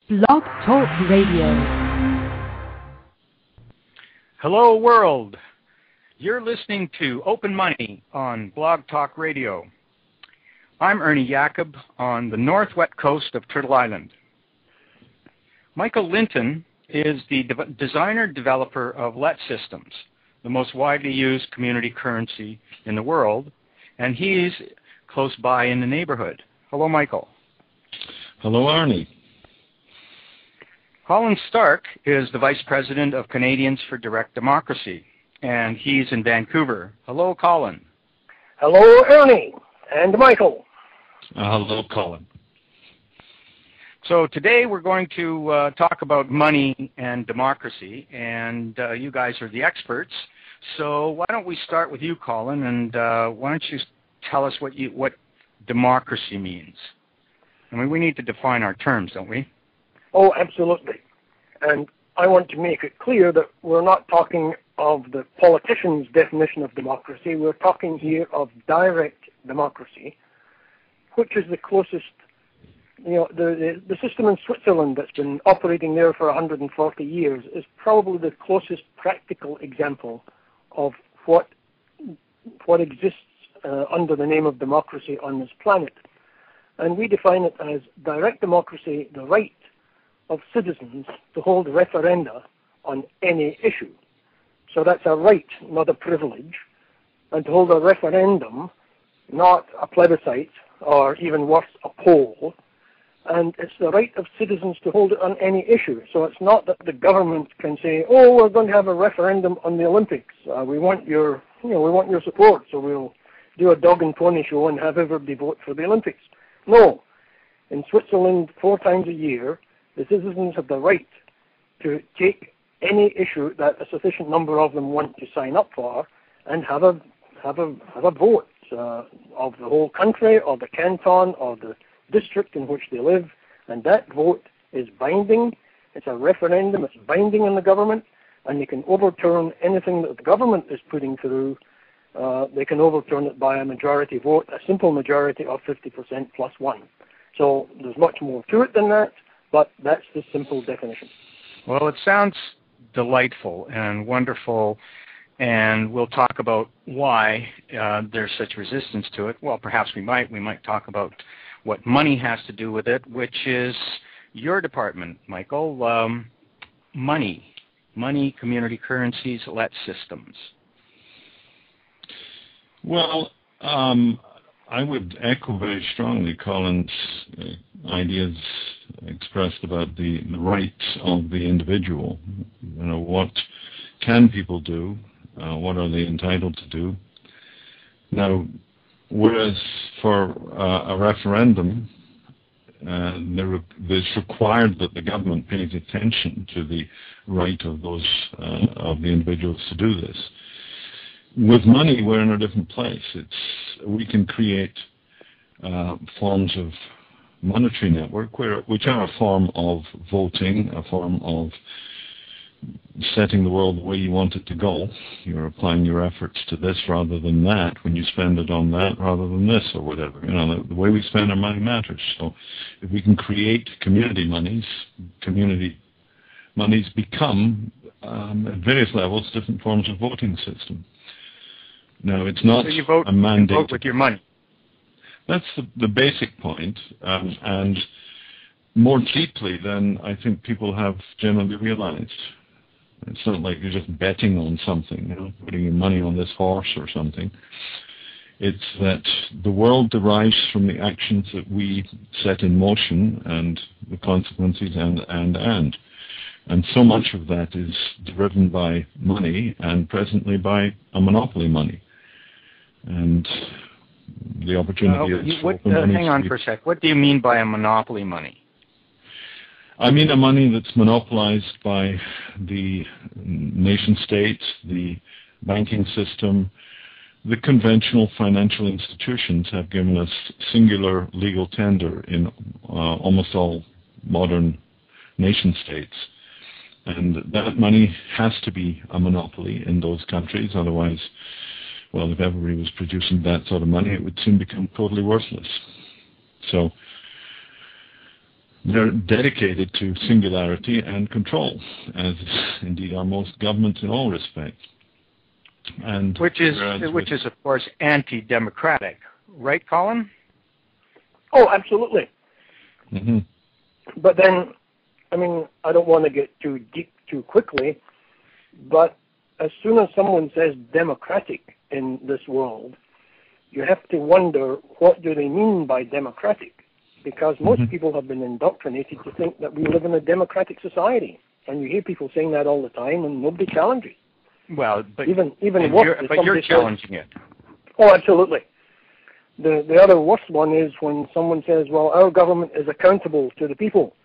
Blog Talk Radio. Hello, world. You're listening to Open Money on Blog Talk Radio. I'm Ernie Yacub on the northwest coast of Turtle Island. Michael Linton is the designer-developer of Let Systems, the most widely used community currency in the world, and he's close by in the neighborhood. Hello, Michael. Hello, Ernie. Colin Stark is the Vice President of Canadians for Direct Democracy, and he's in Vancouver. Hello, Colin. Hello, Ernie and Michael. Hello, Colin. So today we're going to talk about money and democracy, and you guys are the experts. So why don't we start with you, Colin, and why don't you tell us what democracy means? I mean, we need to define our terms, don't we? Oh, absolutely. And I want to make it clear that we're not talking of the politician's definition of democracy. We're talking here of direct democracy, which is the closest, the system in Switzerland that's been operating there for 140 years is probably the closest practical example of what exists under the name of democracy on this planet. And we define it as direct democracy, the right of citizens to hold referenda on any issue. So that's a right, not a privilege. And to hold a referendum, not a plebiscite, or even worse, a poll. And it's the right of citizens to hold it on any issue. So it's not that the government can say, oh, we're going to have a referendum on the Olympics. We want your support, so we'll do a dog and pony show and have everybody vote for the Olympics. No. In Switzerland, 4 times a year, the citizens have the right to take any issue that a sufficient number of them want to sign up for and have a vote of the whole country or the canton or the district in which they live, and that vote is binding. It's a referendum. It's binding on the government, and they can overturn anything that the government is putting through. They can overturn it by a majority vote, a simple majority of 50% plus 1. So there's much more to it than that, but that's the simple definition. Well, it sounds delightful and wonderful, and we'll talk about why there's such resistance to it. Well, perhaps we might talk about what money has to do with it, which is your department, Michael. Money, community currencies, Let Systems. Well, I would echo very strongly Colin's ideas expressed about the rights of the individual. What can people do? What are they entitled to do? Now, whereas for a referendum, it's required that the government pays attention to the right of those of the individuals to do this. With money, we're in a different place. We can create forms of monetary network, which are a form of voting, a form of setting the world the way you want it to go. You're applying your efforts to this rather than that, when you spend it on that rather than this or whatever. The way we spend our money matters. So if we can create community monies become, at various levels, different forms of voting system. Now, it's not so you vote, a mandate. You vote with your money. That's the basic point, and more deeply than I think people have generally realized. It's not like you're just betting on something, putting your money on this horse or something. It's that the world derives from the actions that we set in motion and the consequences and so much of that is driven by money and presently by a monopoly money. And the opportunity is hang on for a sec. What do you mean by a monopoly money? I mean a money that's monopolized by the nation states, the banking system. The conventional financial institutions have given us singular legal tender in almost all modern nation states. And that money has to be a monopoly in those countries, otherwise, well, if everybody was producing that sort of money, it would soon become totally worthless. So They're dedicated to singularity and control, as indeed are most governments in all respects. And which is of course anti-democratic, right, Colin? Oh, absolutely. Mm-hmm. But then, I mean, I don't want to get too deep too quickly, but as soon as someone says democratic in this world, you have to wonder, what do they mean by democratic? Because most people have been indoctrinated to think that we live in a democratic society. And you hear people saying that all the time, and nobody challenges. Well, but you're challenging it. Oh, absolutely. The other worst one is when someone says, well, our government is accountable to the people.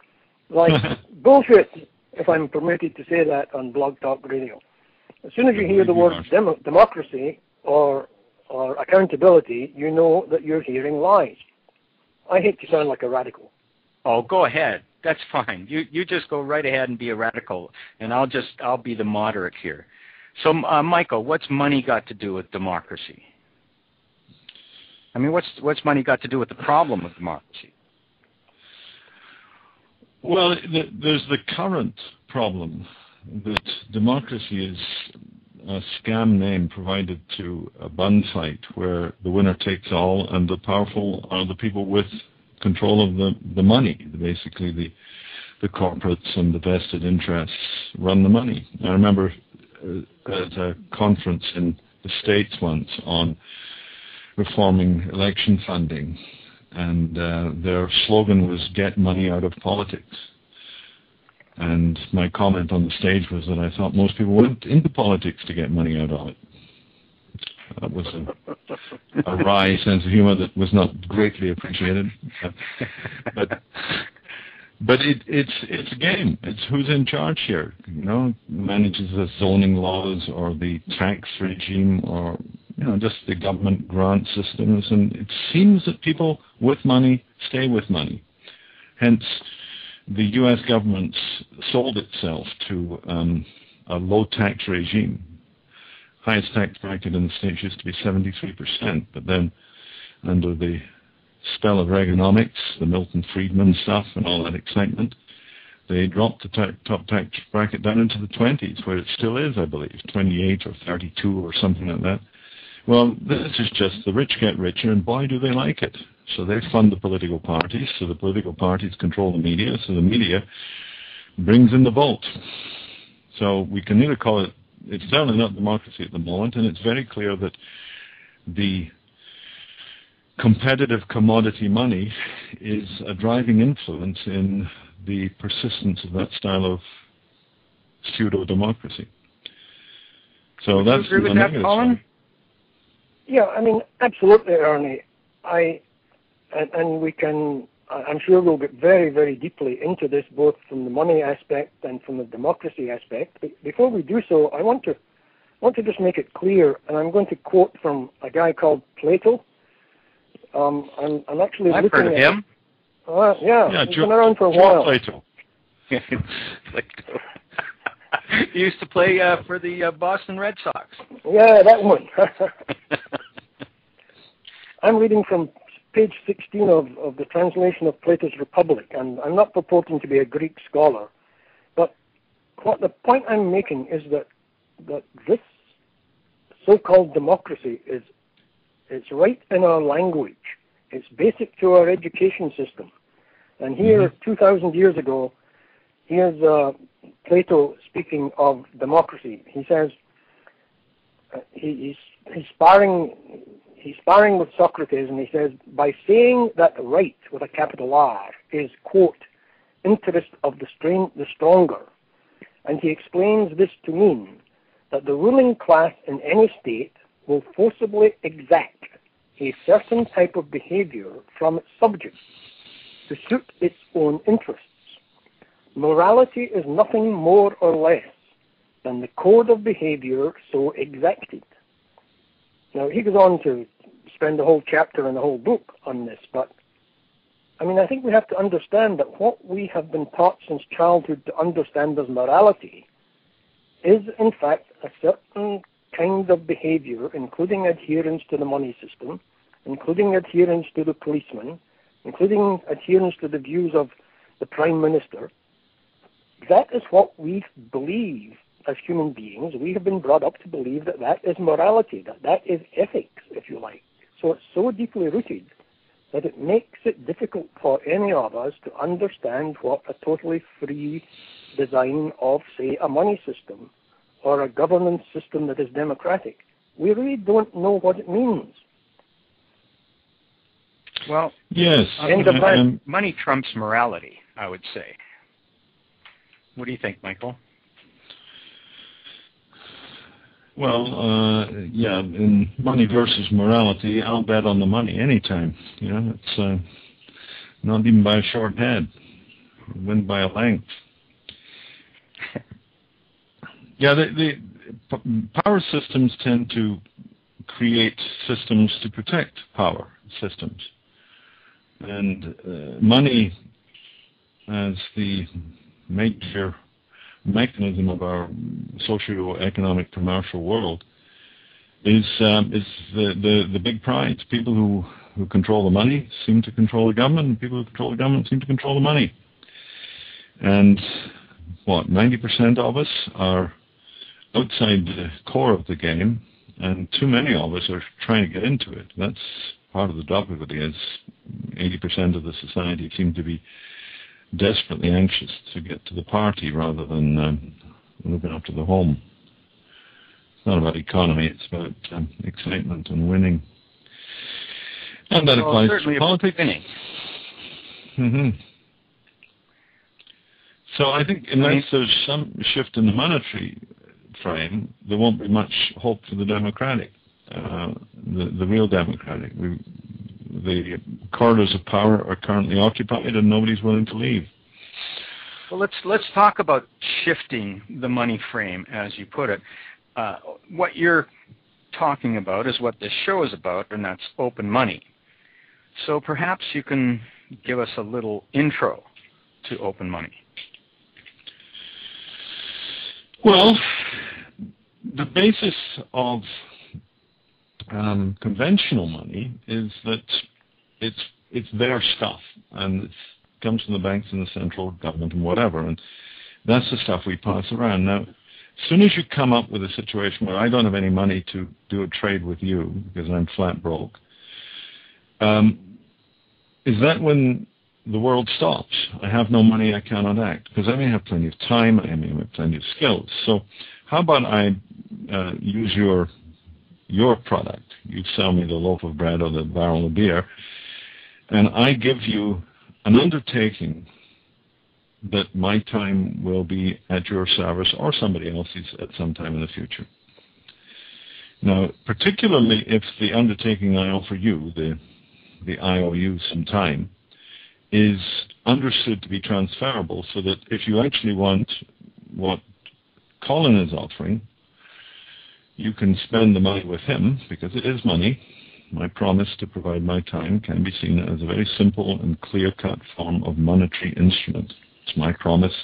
Like, bullshit, if I'm permitted to say that on Blog Talk Radio. As soon as you hear the word democracy or accountability, you know that you're hearing lies. I hate to sound like a radical. Oh, go ahead. That's fine. You just go right ahead and be a radical, and I'll be the moderate here. So, Michael, what's money got to do with democracy? I mean, what's money got to do with the problem of democracy? Well, there's the current problem that democracy is a scam name provided to a bun fight where the winner takes all and the powerful are the people with control of the money. Basically, the corporates and the vested interests run the money. I remember at a conference in the States once on reforming election funding, and their slogan was "Get money out of politics." And my comment on the stage was that I thought most people went into politics to get money out of it. That was a wry sense of humor that was not greatly appreciated. But it's a game. It's who's in charge here. You know, manages the zoning laws or the tax regime or just the government grant systems. And it seems that people with money stay with money. Hence, the U.S. government sold itself to a low tax regime. Highest tax bracket in the States used to be 73%, but then under the spell of Reaganomics, the Milton Friedman stuff and all that excitement, they dropped the top tax bracket down into the 20s, where it still is, I believe, 28 or 32 or something like that. Well, this is just the rich get richer, and boy, do they like it. So they fund the political parties, so the political parties control the media, so the media brings in the vote. So we can either call it, it's certainly not democracy at the moment, and it's very clear that the competitive commodity money is a driving influence in the persistence of that style of pseudo-democracy. So Would that's you agree with that, Colin? Yeah, I mean, absolutely, Ernie. And we can, I'm sure we'll get very, very deeply into this, both from the money aspect and from the democracy aspect. But before we do so, I want to just make it clear, and I'm going to quote from a guy called Plato. I'm actually I've looking heard of at him. Yeah, he's been around for a while. Plato. Plato. He used to play for the Boston Red Sox. Yeah, that one. I'm reading from page 16 of the translation of Plato's Republic, and I'm not purporting to be a Greek scholar, but what the point I'm making is that this so-called democracy it's right in our language. It's basic to our education system. And here, 2,000 years ago, here's Plato speaking of democracy. He says he's sparring with Socrates, and he says, by saying that right with a capital R is, quote, interest of the stronger, and he explains this to mean that the ruling class in any state will forcibly exact a certain type of behavior from its subjects to suit its own interests. Morality is nothing more or less than the code of behavior so exacted. Now, he goes on to spend a whole chapter and a whole book on this, but I mean, I think we have to understand that what we have been taught since childhood to understand as morality is, in fact, a certain kind of behavior, including adherence to the money system, including adherence to the policeman, including adherence to the views of the Prime Minister. That is what we believe as human beings. We have been brought up to believe that that is morality, that is ethics, if you like. So it's so deeply rooted that it makes it difficult for any of us to understand what a totally free design of, say, a money system or a governance system that is democratic. We really don't know what it means. Well, yes, money trumps morality, I would say. What do you think, Michael? Well, yeah, in money versus morality, I'll bet on the money anytime. You know, it's not even by a short head. Win by a length. Yeah, the power systems tend to create systems to protect power systems. And money as the major mechanism of our socio-economic commercial world is the big prize. People who control the money seem to control the government, and people who control the government seem to control the money. And 90% of us are outside the core of the game, and too many of us are trying to get into it. That's part of the difficulty, is 80% of the society seem to be desperately anxious to get to the party rather than looking after the home. It's not about economy, it's about excitement and winning. And that applies to politics. Mm-hmm. So I think unless there's some shift in the monetary frame, there won't be much hope for the democratic, the real democratic. The corridors of power are currently occupied, and nobody's willing to leave. Well, let's talk about shifting the money frame, as you put it. What you're talking about is what this show is about, and that's open money. So perhaps you can give us a little intro to open money. Well, the basis of conventional money is that it's their stuff, and it comes from the banks and the central government and whatever, and that's the stuff we pass around. Now, as soon as you come up with a situation where I don't have any money to do a trade with you because I'm flat broke, is that when the world stops? I have no money, I cannot act, because I may have plenty of time, I may have plenty of skills. So how about I use your product? You sell me the loaf of bread or the barrel of beer, and I give you an undertaking that my time will be at your service or somebody else's at some time in the future. Now, particularly if the undertaking I offer you, the IOU some time, is understood to be transferable, so that if you actually want what Colin is offering, you can spend the money with him, because it is money. My promise to provide my time can be seen as a very simple and clear-cut form of monetary instrument. It's my promise,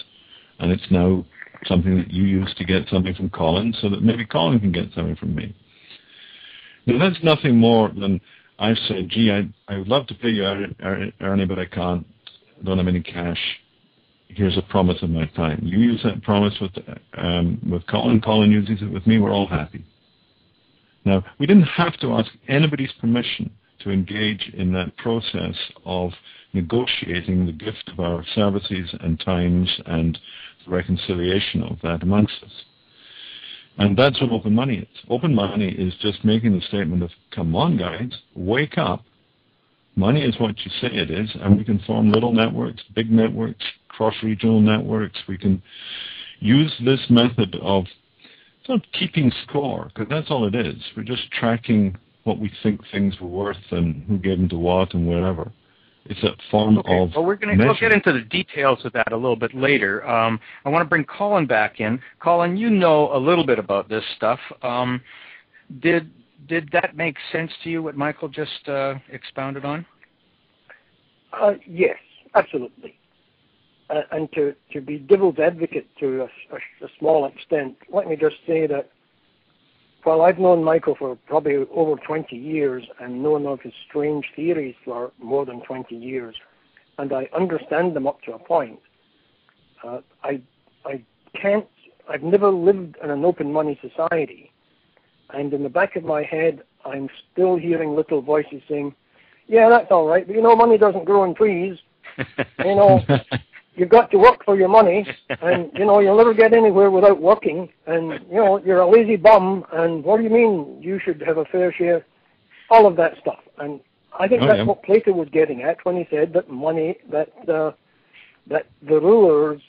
and it's now something that you use to get something from Colin, so that maybe Colin can get something from me. Now, that's nothing more than I've said, gee, I would love to pay you, Ernie, but I can't. I don't have any cash. Here's a promise of my time. You use that promise with Colin. Colin uses it with me. We're all happy. Now, we didn't have to ask anybody's permission to engage in that process of negotiating the gift of our services and times and the reconciliation of that amongst us. And that's what open money is. Open money is just making the statement of, come on, guys, wake up. Money is what you say it is, and we can form little networks, big networks, cross-regional networks. We can use this method of sort of keeping score, because that's all it is. We're just tracking what we think things were worth and who gave them to what and wherever. It's a form of well, we'll get into the details of that a little bit later. I want to bring Colin back in. Colin, you know a little bit about this stuff. Did that make sense to you, what Michael just expounded on? Yes, absolutely. And to be devil's advocate to a small extent, let me just say that while I've known Michael for probably over 20 years and known of his strange theories for more than 20 years, and I understand them up to a point. I've never lived in an open money society, and in the back of my head, I'm still hearing little voices saying, yeah, that's all right, but money doesn't grow on trees. You've got to work for your money, and, you'll never get anywhere without working, and, you're a lazy bum, and what do you mean you should have a fair share? All of that stuff. And I think that's what Plato was getting at when he said that the rulers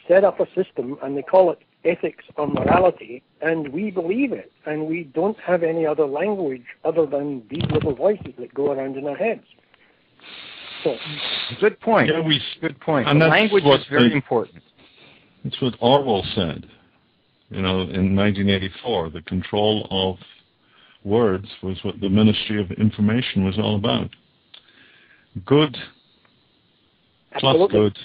set up a system, and they call it ethics or morality, and we believe it, and we don't have any other language other than these little voices that go around in our heads. So, good point. Yeah, good point. And language is very important. That's what Orwell said. In 1984, the control of words was what the Ministry of Information was all about. Good plus good,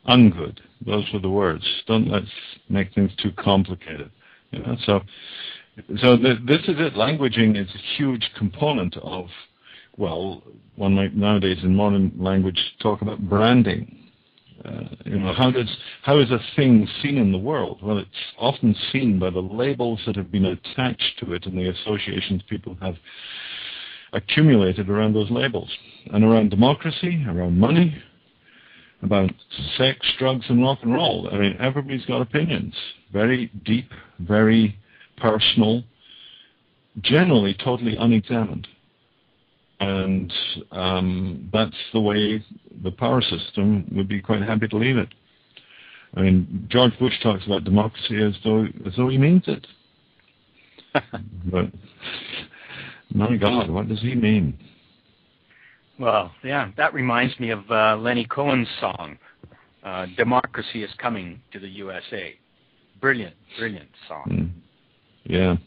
ungood. Those were the words. Let's make things too complicated. So this is it. Languaging is a huge component of, well, one might nowadays in modern language talk about branding. How is a thing seen in the world? Well, it's often seen by the labels that have been attached to it and the associations people have accumulated around those labels. And around democracy, around money, about sex, drugs, and rock and roll. I mean, everybody's got opinions. Very deep, very personal, generally totally unexamined. And that's the way the power system would be quite happy to leave it. I mean, George Bush talks about democracy as though he means it. But, my God, what does he mean? Well, yeah, that reminds me of Lenny Cohen's song, Democracy is Coming to the USA. Brilliant, brilliant song. Yeah.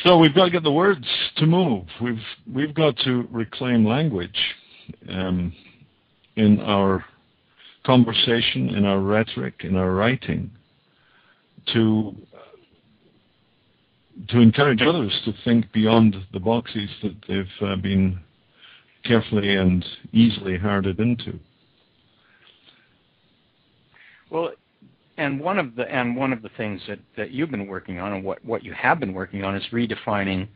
So we've got to get the words to move. We've got to reclaim language in our conversation, in our rhetoric, in our writing, to encourage others to think beyond the boxes that they've been carefully and easily herded into. Well, and one of the things that you've been working on, and what you have been working on, is redefining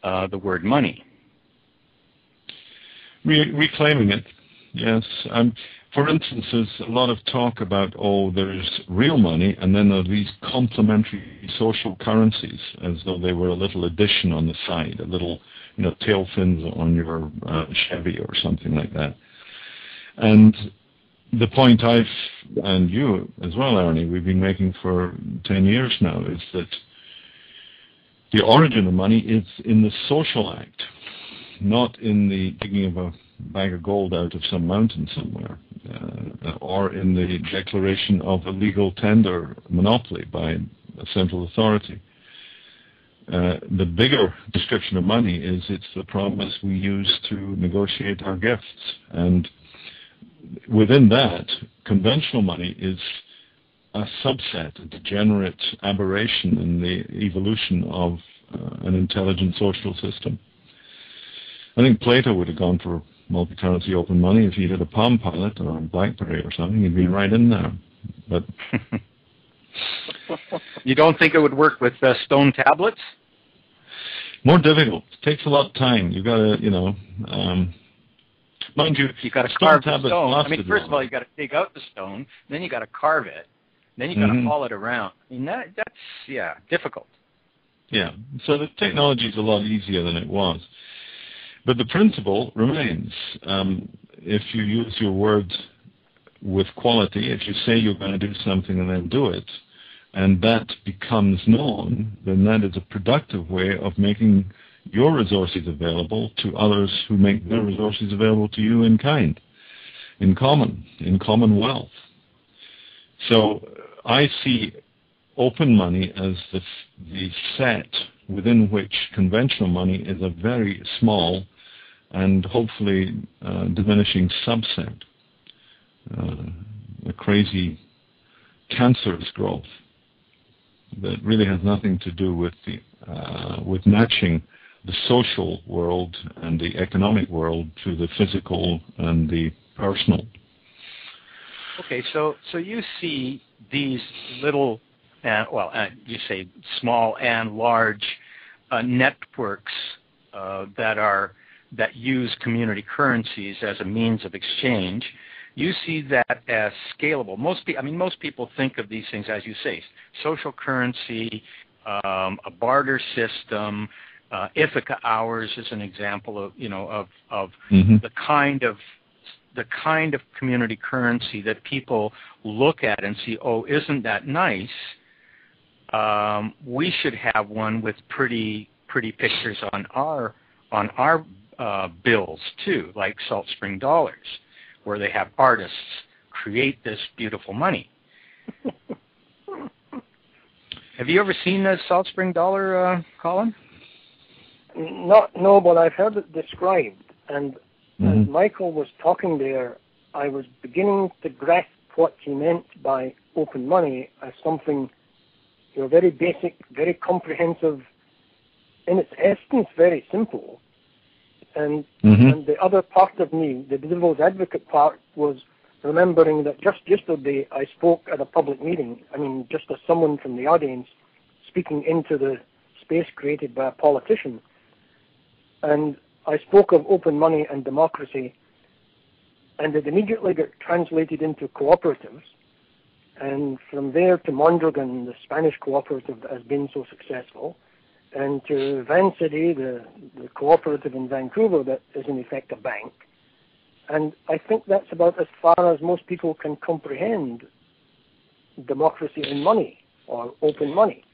the word money. Reclaiming it, yes. For instance, there's a lot of talk about, there's real money, and then there are these complementary social currencies, as though they were a little addition on the side, a little, tail fins on your Chevy or something like that. And the point and you as well, Ernie, we've been making for 10 years now, is that the origin of money is in the social act, not in the digging of a bag of gold out of some mountain somewhere, or in the declaration of a legal tender monopoly by a central authority. The bigger description of money is it's the promise we use to negotiate our gifts. And within that, conventional money is a subset, a degenerate aberration in the evolution of an intelligent social system. I think Plato would have gone for multi-currency open money if he had a Palm Pilot or a BlackBerry or something. He'd be right in there. But you don't think it would work with stone tablets? More difficult. It takes a lot of time. You've got to, mind you, got to carve the stone. I mean, first of all, you got to dig out the stone, then you got to carve it, then you got to haul it around. I mean, that's difficult. Yeah. So the technology is a lot easier than it was. But the principle remains. If you use your words with quality, if you say you're going to do something and then do it, and that becomes known, then that is a productive way of making your resources available to others who make their resources available to you in kind, in commonwealth. So I see open money as the set within which conventional money is a very small and hopefully diminishing subset, a crazy cancerous growth that really has nothing to do with with matching social world and the economic world to the physical and the personal. Okay, so you see these little, you say small and large networks that use community currencies as a means of exchange. You see that as scalable. Most people think of these things, as you say, social currency, a barter system. Ithaca hours is an example of the kind of community currency that people look at and see, oh, isn't that nice? We should have one with pretty pictures on our bills too, like Salt Spring Dollars, where they have artists create this beautiful money. Have you ever seen a Salt Spring Dollar, Colin? No, but I've heard it described, and as Michael was talking there, I was beginning to grasp what he meant by open money as something very basic, very comprehensive, in its essence, very simple. And the other part of me, the devil's advocate part, was remembering that just yesterday I spoke at a public meeting, just as someone from the audience speaking into the space created by a politician. And I spoke of open money and democracy, and it immediately got translated into cooperatives. And from there to Mondragon, the Spanish cooperative that has been so successful, and to Vancity, the cooperative in Vancouver that is in effect a bank. And I think that's about as far as most people can comprehend democracy and money, or open money.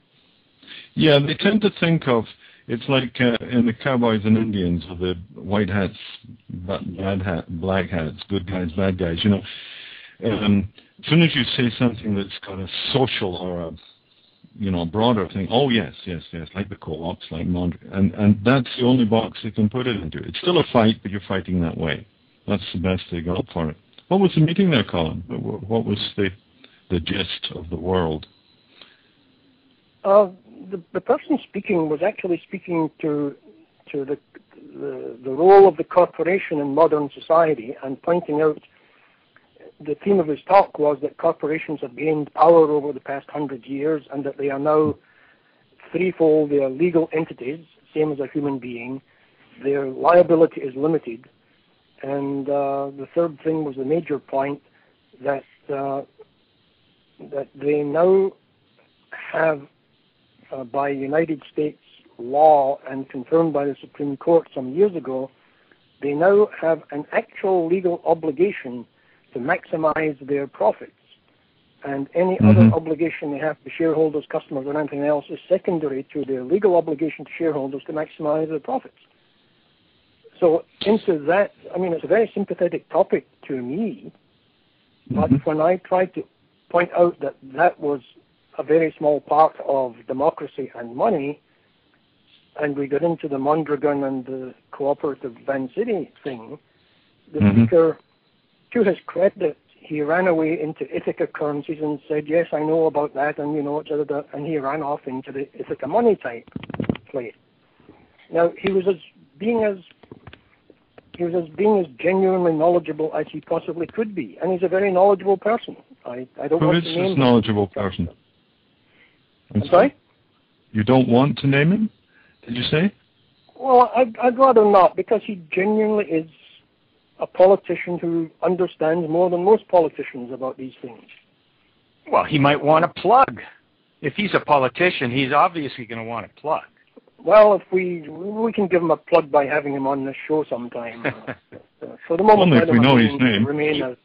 Yeah, they tend to think of, it's like in the Cowboys and Indians, with the white hats, bad hats, black hats, good guys, bad guys, as soon as you say something that's got a social or a broader thing, oh yes, like the co-ops, like Mondragon, and that's the only box they can put it into. It's still a fight, but you're fighting that way. That's the best they got for it. What was the meeting there, Colin? What was the gist of the world? The person speaking was actually speaking to the role of the corporation in modern society, and pointing out the theme of his talk was that corporations have gained power over the past 100 years, and that they are now threefold. They are legal entities, same as a human being. Their liability is limited. And the third thing was the major point, that they now have, by United States law and confirmed by the Supreme Court some years ago, they now have an actual legal obligation to maximize their profits. And any other obligation they have to shareholders, customers, or anything else is secondary to their legal obligation to shareholders to maximize their profits. So into that, it's a very sympathetic topic to me, but when I tried to point out that that was a very small part of democracy and money, and we got into the Mondragon and the cooperative Vancity thing, the speaker, to his credit, he ran away into Ithaca currencies and said, yes, I know about that, and and he ran off into the Ithaca money type play. Now, he was being as genuinely knowledgeable as he possibly could be, and he's a very knowledgeable person. I don't want to name him. Who is this knowledgeable person? I'm sorry? You don't want to name him, did you say? Well, I'd rather not, because he genuinely is a politician who understands more than most politicians about these things. Well, he might want a plug. If he's a politician, he's obviously going to want a plug. Well, if we can give him a plug by having him on the show sometime. For the moment, only if we know his name. Remain as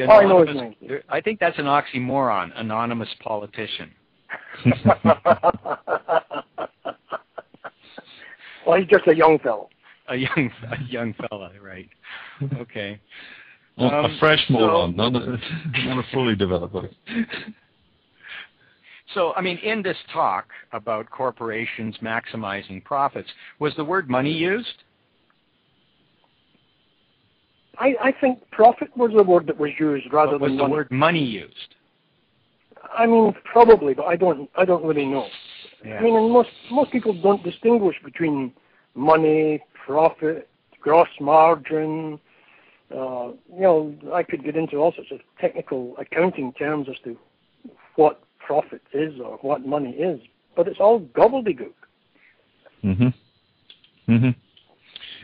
I know his name. I think that's an oxymoron, anonymous politician. Well, he's just a young fellow. A young fella, right? Okay. A fresh moron, not a fully developed one. So, in this talk about corporations maximizing profits, was the word money used? I think profit was the word that was used rather than money. Was the word money used? Probably, but I don't really know. Yeah. And most people don't distinguish between money, profit, gross margin. I could get into all sorts of technical accounting terms as to what profit is or what money is, but it's all gobbledygook.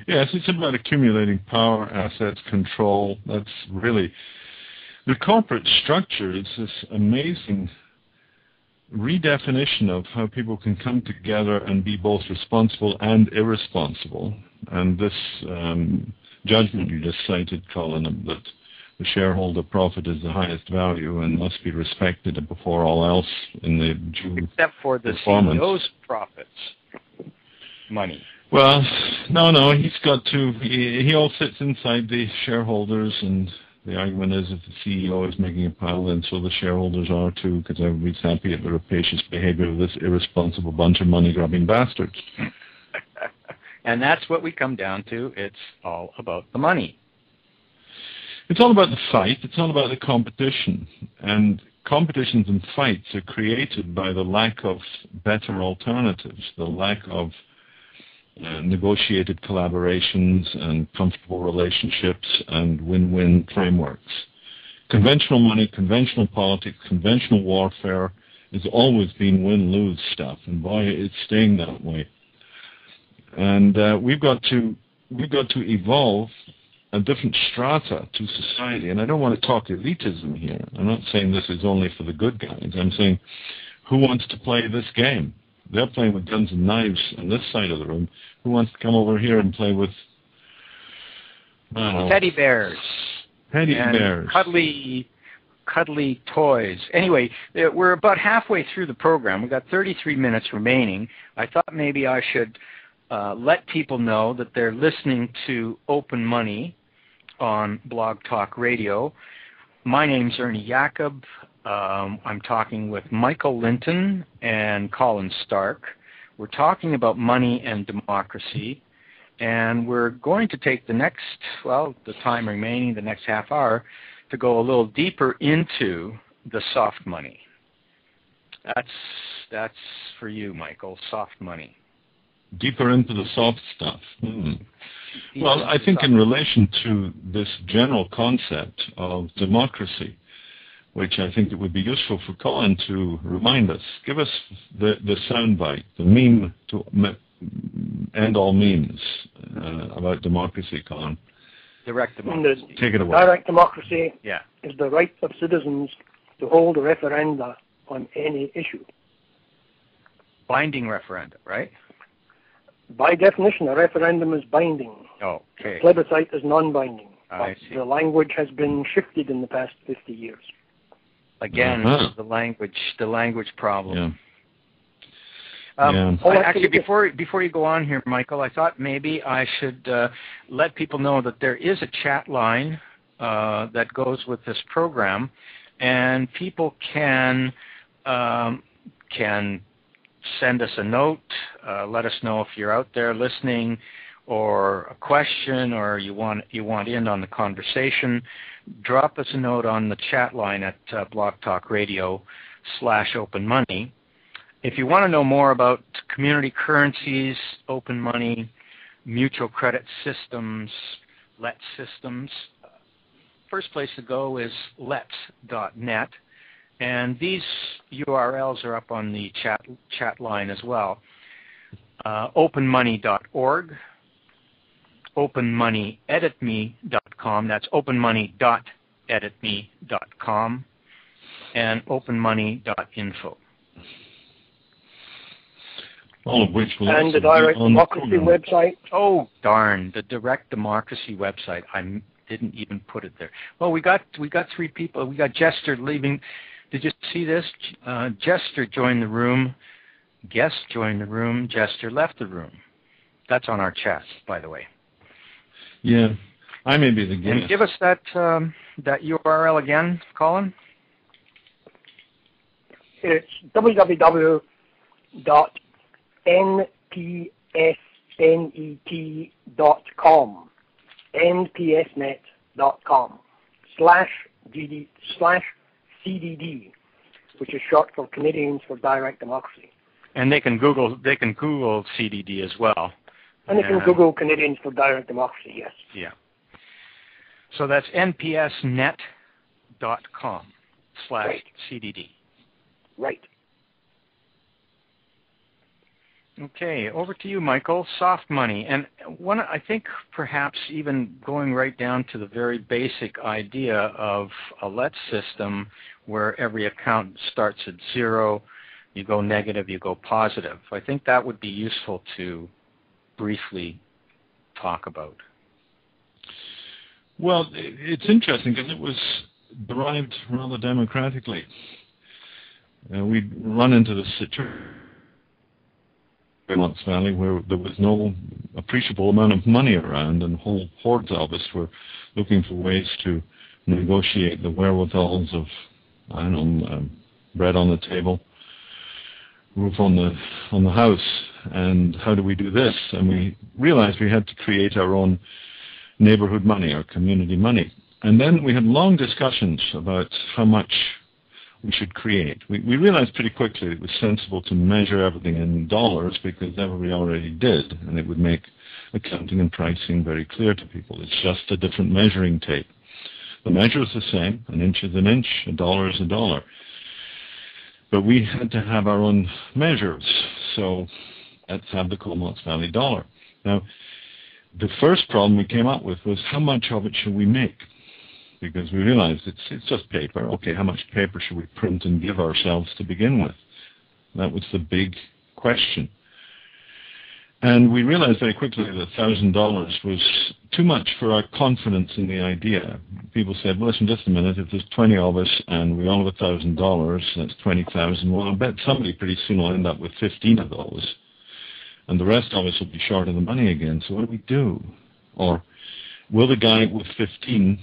Yes, it's about accumulating power, assets, control. That's really the corporate structure. Is this amazing redefinition of how people can come together and be both responsible and irresponsible. And this judgment you just cited, Colin, that the shareholder profit is the highest value and must be respected before all else in the due except for the performance. CEO's profits, money. Well, no, he's got to. He all sits inside the shareholders, and the argument is if the CEO is making a pile, then so the shareholders are too, because everybody's happy at the rapacious behavior of this irresponsible bunch of money-grubbing bastards. And that's what we come down to. It's all about the money. It's all about the fight. It's all about the competition. And competitions and fights are created by the lack of better alternatives, the lack of negotiated collaborations and comfortable relationships and win-win frameworks. Conventional money, conventional politics, conventional warfare has always been win-lose stuff, and boy, it's staying that way. And we've got to evolve a different strata to society. And I don't want to talk elitism here. I'm not saying this is only for the good guys. I'm saying who wants to play this game? They're playing with guns and knives on this side of the room. Who wants to come over here and play with teddy bears? Teddy bears. Cuddly toys. Anyway, we're about halfway through the program. We've got 33 minutes remaining. I thought maybe I should let people know that they're listening to Open Money on Blog Talk Radio. My name's Ernie Yacub. I'm talking with Michael Linton and Colin Stark. We're talking about money and democracy, and we're going to take the time remaining, the next half hour, to go a little deeper into the soft money. That's for you, Michael, soft money. Deeper into the soft stuff. Well, I think in relation to this general concept of democracy, which I think it would be useful for Colin to remind us. Give us the soundbite, the meme to end all memes about democracy, Colin. Direct democracy. Take it away. Direct democracy is the right of citizens to hold a referenda on any issue. Binding referenda, right? By definition, a referendum is binding. Okay. Plebiscite is non-binding. I see. The language has been shifted in the past 50 years. Again, the language problem. Yeah. Actually, before you go on here, Michael, I thought maybe I should let people know that there is a chat line that goes with this program, and people can send us a note, let us know if you're out there listening, or a question, or you want in on the conversation. Drop us a note on the chat line at BlogTalkRadio/openmoney. If you want to know more about community currencies, open money, mutual credit systems, let systems, first place to go is lets.net. And these URLs are up on the chat line as well. Openmoney.org, openmoneyeditme.com, that's openmoney.editme.com, and openmoney.info. All of which will and the Direct Democracy website. Oh, darn, the Direct Democracy website. I didn't even put it there. Well, we got 3 people. We got Jester leaving. Did you see this? Jester joined the room. Guest joined the room. Jester left the room. That's on our chat, by the way. Yeah, I may be the guest. And give us that URL again, Colin. It's www.npsnet.com, npsnet.com/CDD, which is short for Canadians for Direct Democracy. And they can Google CDD as well. And you can Google Canadians for Direct Democracy, yes. Yeah. So that's npsnet.com/CDD. Right. Okay, over to you, Michael. Soft money. And I think perhaps even going right down to the very basic idea of a LET system where every account starts at 0, you go negative, you go positive. I think that would be useful to briefly talk about. Well, it's interesting because it was derived rather democratically. We run into this situation in Knox Valley where there was no appreciable amount of money around, and whole hordes of us were looking for ways to negotiate the wherewithals of, bread on the table, roof on the house, and how do we do this? And we realized we had to create our own neighborhood money, our community money. And then we had long discussions about how much we should create. We realized pretty quickly it was sensible to measure everything in dollars because everybody already did, and it would make accounting and pricing very clear to people. It's just a different measuring tape. The measure is the same. An inch is an inch, a dollar is a dollar. But we had to have our own measures, so let's have the Comox Valley dollar. Now, the first problem we came up with was how much of it should we make? Because we realized it's just paper. Okay, how much paper should we print and give ourselves to begin with? That was the big question. And we realized very quickly that $1,000 was too much for our confidence in the idea. People said, well, listen, just a minute, if there's 20 of us and we all have $1,000, that's 20,000. Well, I bet somebody pretty soon will end up with 15 of those. And the rest of us will be short of the money again. So what do we do? Or will the guy with 15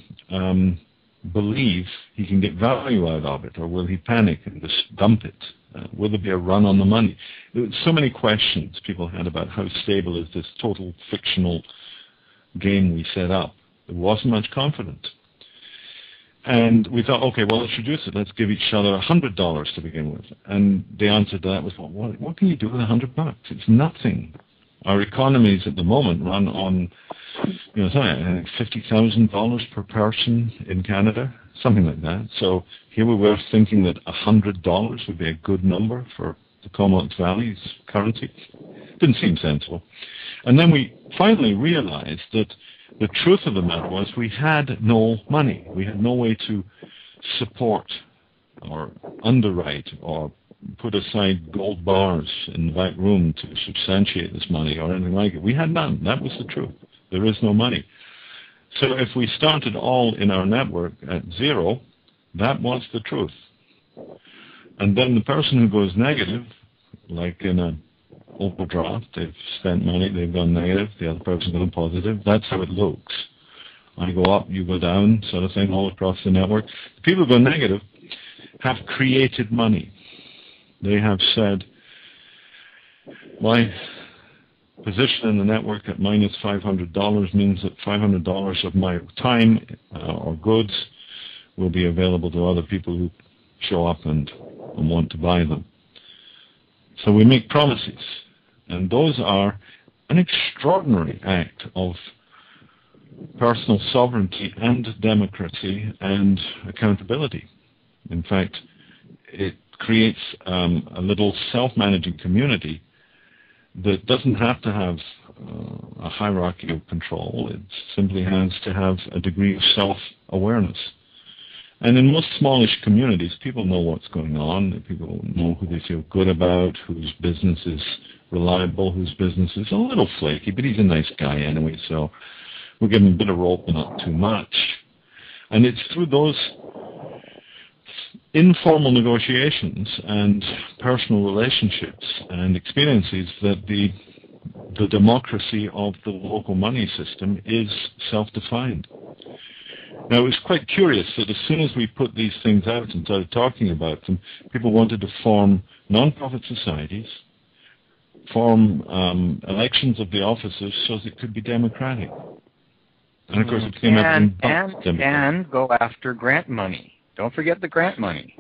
believe he can get value out of it, or will he panic and just dump it? Will there be a run on the money? There were so many questions people had about how stable is this total fictional game we set up. There wasn't much confidence. And we thought, okay, well, let's reduce it. Let's give each other $100 to begin with. And the answer to that was, well, what can you do with $100? It's nothing. Our economies at the moment run on, $50,000 per person in Canada, something like that. So here we were thinking that $100 would be a good number for the Comox Valley's currency. Didn't seem sensible. And then we finally realized that the truth of the matter was we had no money. We had no way to support or underwrite or put aside gold bars in the back room to substantiate this money or anything like it. We had none. That was the truth. There is no money. So if we started all in our network at 0, that was the truth. And then the person who goes negative, like in an overdraft, they've spent money, they've gone negative, the other person goes positive. That's how it looks. I go up, you go down, sort of thing, all across the network. The people who go negative have created money. They have said, my position in the network at minus $500 means that $500 of my time or goods will be available to other people who show up and want to buy them. So we make promises, and those are an extraordinary act of personal sovereignty and democracy and accountability. In fact, it creates a little self-managing community that doesn't have to have a hierarchy of control. It simply has to have a degree of self-awareness. And in most smallish communities, people know what's going on. People know who they feel good about, whose business is reliable, whose business is a little flaky, but he's a nice guy anyway, so we'll give him a bit of rope but not too much. And it's through those informal negotiations and personal relationships and experiences that the democracy of the local money system is self-defined. Now, it was quite curious that as soon as we put these things out and started talking about them, people wanted to form non-profit societies, form elections of the officers so that it could be democratic. And, of course, it became and go after grant money. Don't forget the grant money.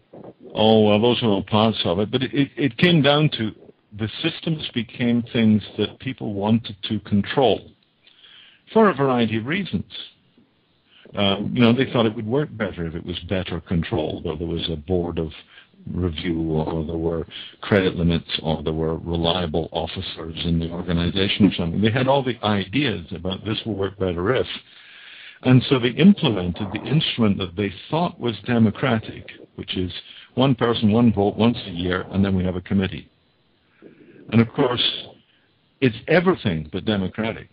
Oh, well, those are all parts of it. But it came down to the systems became things that people wanted to control for a variety of reasons. They thought it would work better if it was better controlled, or there was a board of review, or there were credit limits, or there were reliable officers in the organization or something. They had all the ideas about this will work better if. And so they implemented the instrument that they thought was democratic, which is one person, one vote once a year, and then we have a committee. And of course, it's everything but democratic.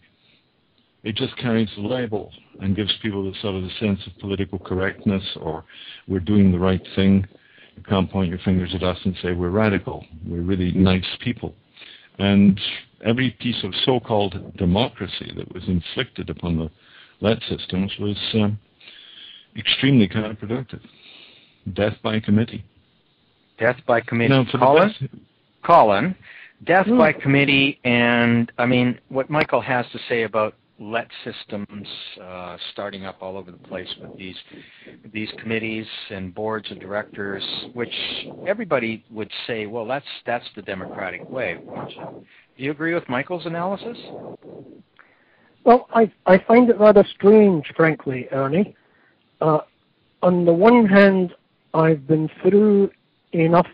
It just carries the label and gives people the sort of the sense of political correctness, or we're doing the right thing. You can't point your fingers at us and say we're radical. We're really nice people. And every piece of so-called democracy that was inflicted upon the LET systems was extremely counterproductive. Death by committee. Death by committee. Now, Colin, death by committee, and I mean, what Michael has to say about LET systems starting up all over the place with these committees and boards of directors, which everybody would say, well, that's the democratic way. Do you agree with Michael's analysis? Well, I find it rather strange, frankly, Ernie. On the one hand, I've been through enough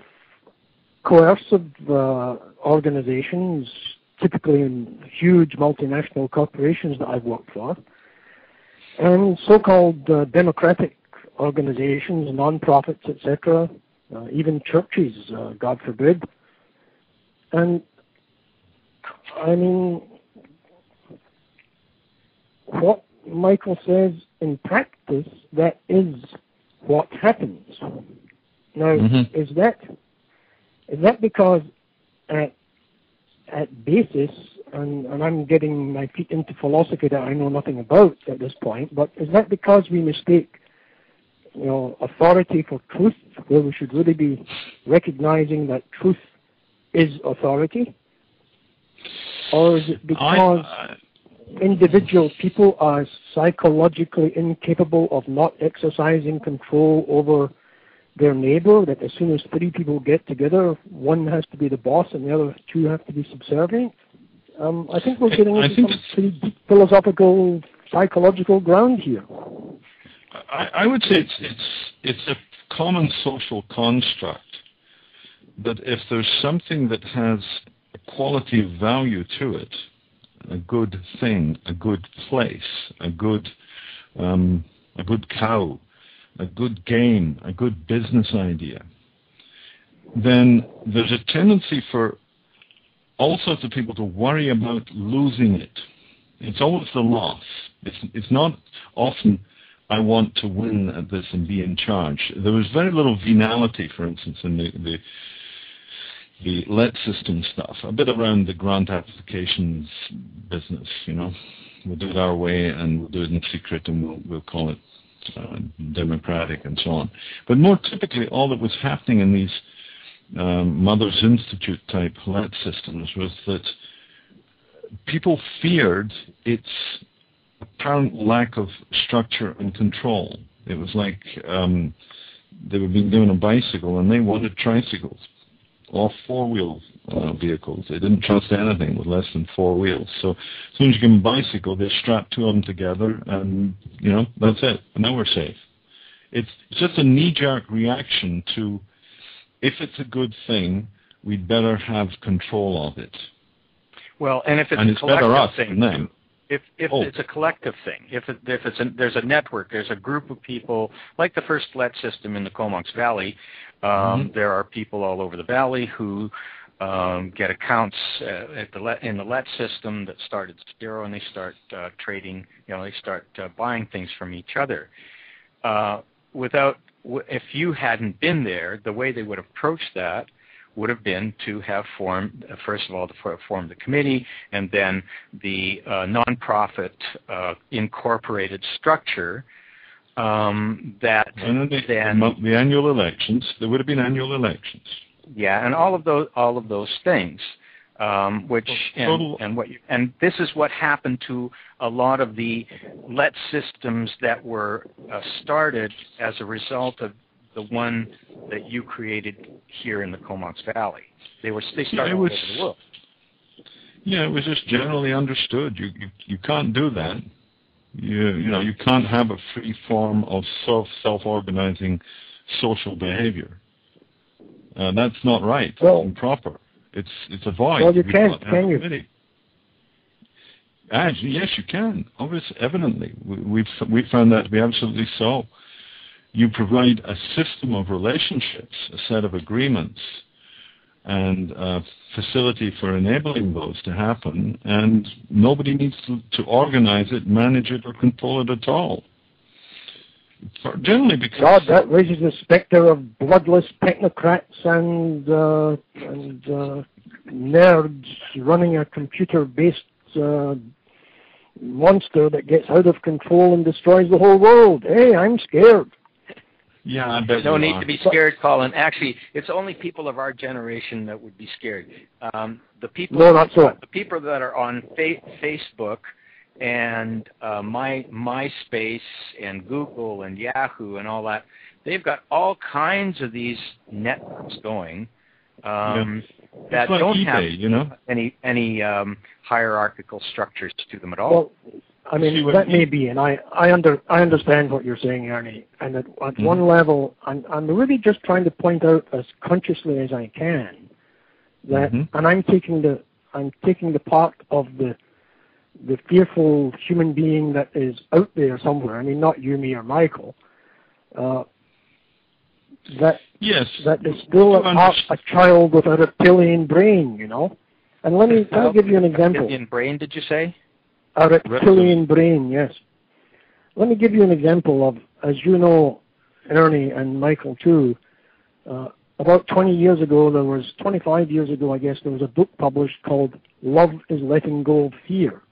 coercive organizations, typically in huge multinational corporations that I've worked for, and so-called democratic organizations, non-profits, etc., even churches, God forbid. And, I mean, what Michael says in practice, that is what happens. Now, is that because at basis, and I'm getting my feet into philosophy that I know nothing about at this point, but is that because we mistake, authority for truth, where we should really be recognizing that truth is authority? Or is it because individual people are psychologically incapable of not exercising control over their neighbor, that as soon as three people get together, one has to be the boss and the other two have to be subservient? I think we're getting into some pretty deep philosophical, psychological ground here. I would say it's a common social construct that if there's something that has a quality of value to it, a good thing, a good place, a good cow, a good game, a good business idea, then there's a tendency for all sorts of people to worry about losing it. It's always the loss. It's not often I want to win at this and be in charge. There was very little venality, for instance, in the LET system stuff, a bit around the grant applications business, We'll do it our way and we'll do it in secret and we'll call it democratic and so on. But more typically, all that was happening in these Mothers Institute type LET systems was that people feared its apparent lack of structure and control. It was like they were being given a bicycle and they wanted tricycles or four-wheel vehicles. They didn't trust anything with less than four wheels. So as soon as you give them a bicycle, they strap two of them together and, that's it. And now we're safe. It's just a knee-jerk reaction to, if it's a good thing, we'd better have control of it. Well, and if it's a collective thing, than if it's a collective thing, there's a network, there's a group of people, like the first LET system in the Comox Valley, there are people all over the valley who get accounts in the LET system that start at zero, and they start trading, they start buying things from each other. If you hadn't been there, the way they would approach that would have been to have formed, first of all, to form the committee, and then the nonprofit incorporated structure that the annual elections. There would have been annual elections. Yeah, and all of those things, and this is what happened to a lot of the LET systems that were started as a result of the one that you created here in the Comox Valley. They started all over the world. Yeah, it was just generally understood. You can't do that. You can't have a free form of self-organizing social behavior. That's not right and proper. It's a void. Well, you can you? Yes, you can. Obviously, evidently, we've found that to be absolutely so. You provide a system of relationships, a set of agreements, and a facility for enabling those to happen, and nobody needs to organize it, manage it, or control it at all. Generally, because God, that raises the specter of bloodless technocrats and nerds running a computer-based monster that gets out of control and destroys the whole world. Hey, I'm scared. Yeah, I bet no need to be scared, Colin. Actually, it's only people of our generation that would be scared. The people that are on Facebook and MySpace and Google and Yahoo and all that, they've got all kinds of these networks going that like don't eBay, have any hierarchical structures to them at all. Well, I mean, that may be, and I understand what you're saying, Ernie. And at one level, I'm really just trying to point out as consciously as I can that, and I'm taking the part of the fearful human being that is out there somewhere. I mean, not you, me, or Michael. That is still a child with a reptilian brain, And let me give you an example. Reptilian brain, did you say? A reptilian brain, yes. Let me give you an example of, as you know, Ernie and Michael too, about 25 years ago, I guess, there was a book published called Love is Letting Go of Fear.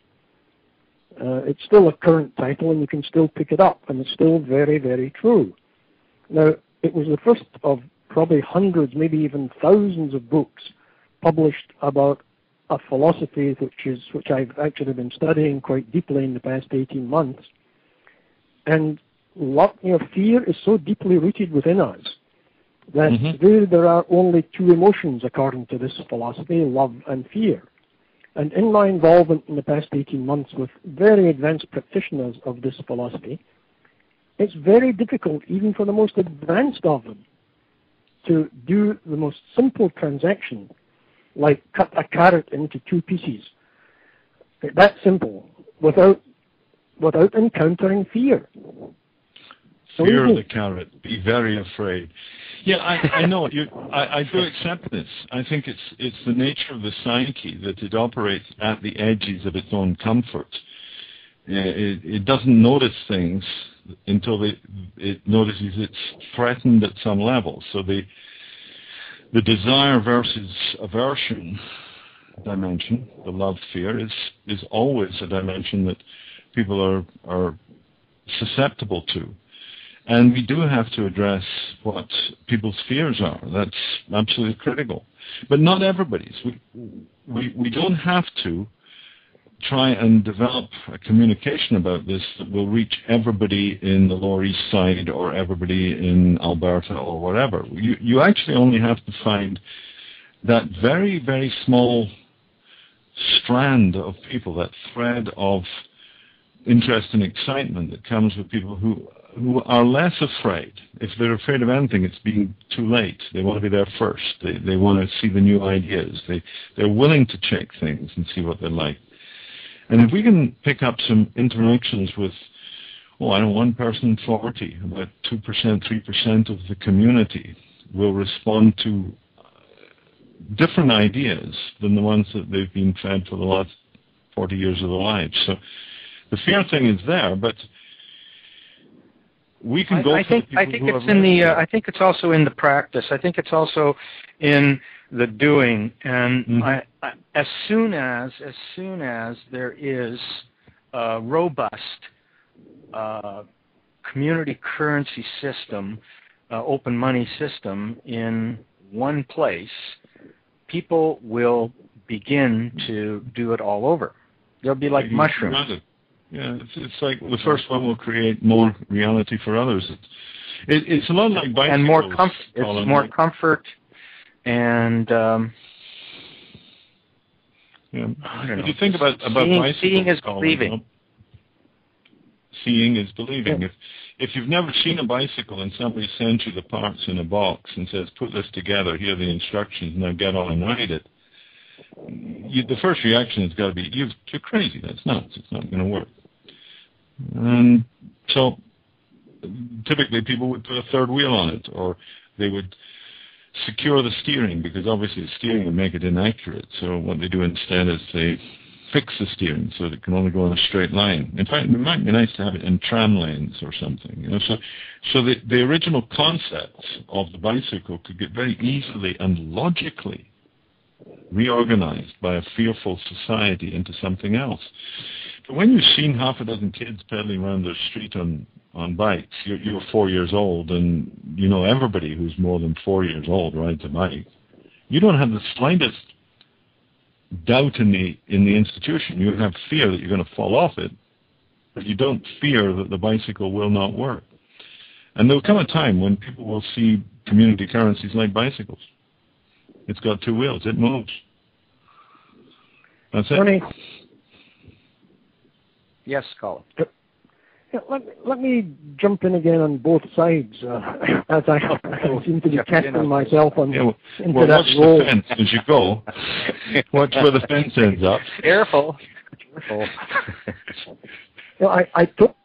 It's still a current title, and you can still pick it up, and it's still very, very true. Now, it was the first of probably hundreds, maybe even thousands of books published about a philosophy which I've actually been studying quite deeply in the past 18 months. And fear is so deeply rooted within us that there are only two emotions according to this philosophy, love and fear. And in my involvement in the past 18 months with very advanced practitioners of this philosophy, it's very difficult, even for the most advanced of them, to do the most simple transaction, like cut a carrot into two pieces. That simple, without encountering fear. Fear of the carrot. Be very afraid. Yeah, I know. I do accept this. I think it's the nature of the psyche that it operates at the edges of its own comfort. It doesn't notice things until it notices it's threatened at some level. So the desire versus aversion dimension, the love-fear, is always a dimension that people are susceptible to. And we do have to address what people's fears are. That's absolutely critical. But not everybody's. We don't have to try and develop a communication about this that will reach everybody in the Lower East Side or everybody in Alberta or whatever. You actually only have to find that very, very small strand of people, that thread of interest and excitement that comes with people who are less afraid. If they're afraid of anything, it's being too late. They want to be there first. They want to see the new ideas. They're willing to check things and see what they're like. And if we can pick up some interactions with, one person in 40, about 2%, 3% of the community will respond to different ideas than the ones that they've been fed for the last 40 years of their lives. So the fear thing is there, but we can go. I think it's also in the practice. I think it's also in the doing. And as soon as there is a robust community currency system, open money system in one place, people will begin to do it all over. They'll be like mushrooms. Yeah, it's like the first one will create more reality for others. It's a lot like bicycles. And more comfort. It's more comfort. And I don't know. If you think about bicycles, seeing is believing. Seeing is believing. If you've never seen a bicycle and somebody sends you the parts in a box and says, put this together, here are the instructions, now get on and ride it, the first reaction has got to be, you're crazy, that's nuts, it's not going to work. And so typically people would put a third wheel on it, or they would secure the steering, because obviously the steering would make it inaccurate. So what they do instead is they fix the steering so that it can only go in a straight line. In fact, it might be nice to have it in tram lanes or something. So the original concepts of the bicycle could get very easily and logically reorganized by a fearful society into something else. But when you've seen half a dozen kids pedaling around the street on bikes, you're 4 years old, and you know everybody who's more than 4 years old rides a bike. You don't have the slightest doubt in the institution. You have fear that you're going to fall off it, but you don't fear that the bicycle will not work. And there will come a time when people will see community currencies like bicycles. It's got two wheels. It moves. That's it. Ernie? Yes, Colin. Yeah, let me jump in again on both sides, as I seem to be testing myself into that role. Watch the fence as you go. Watch where the fence ends up. Careful. I took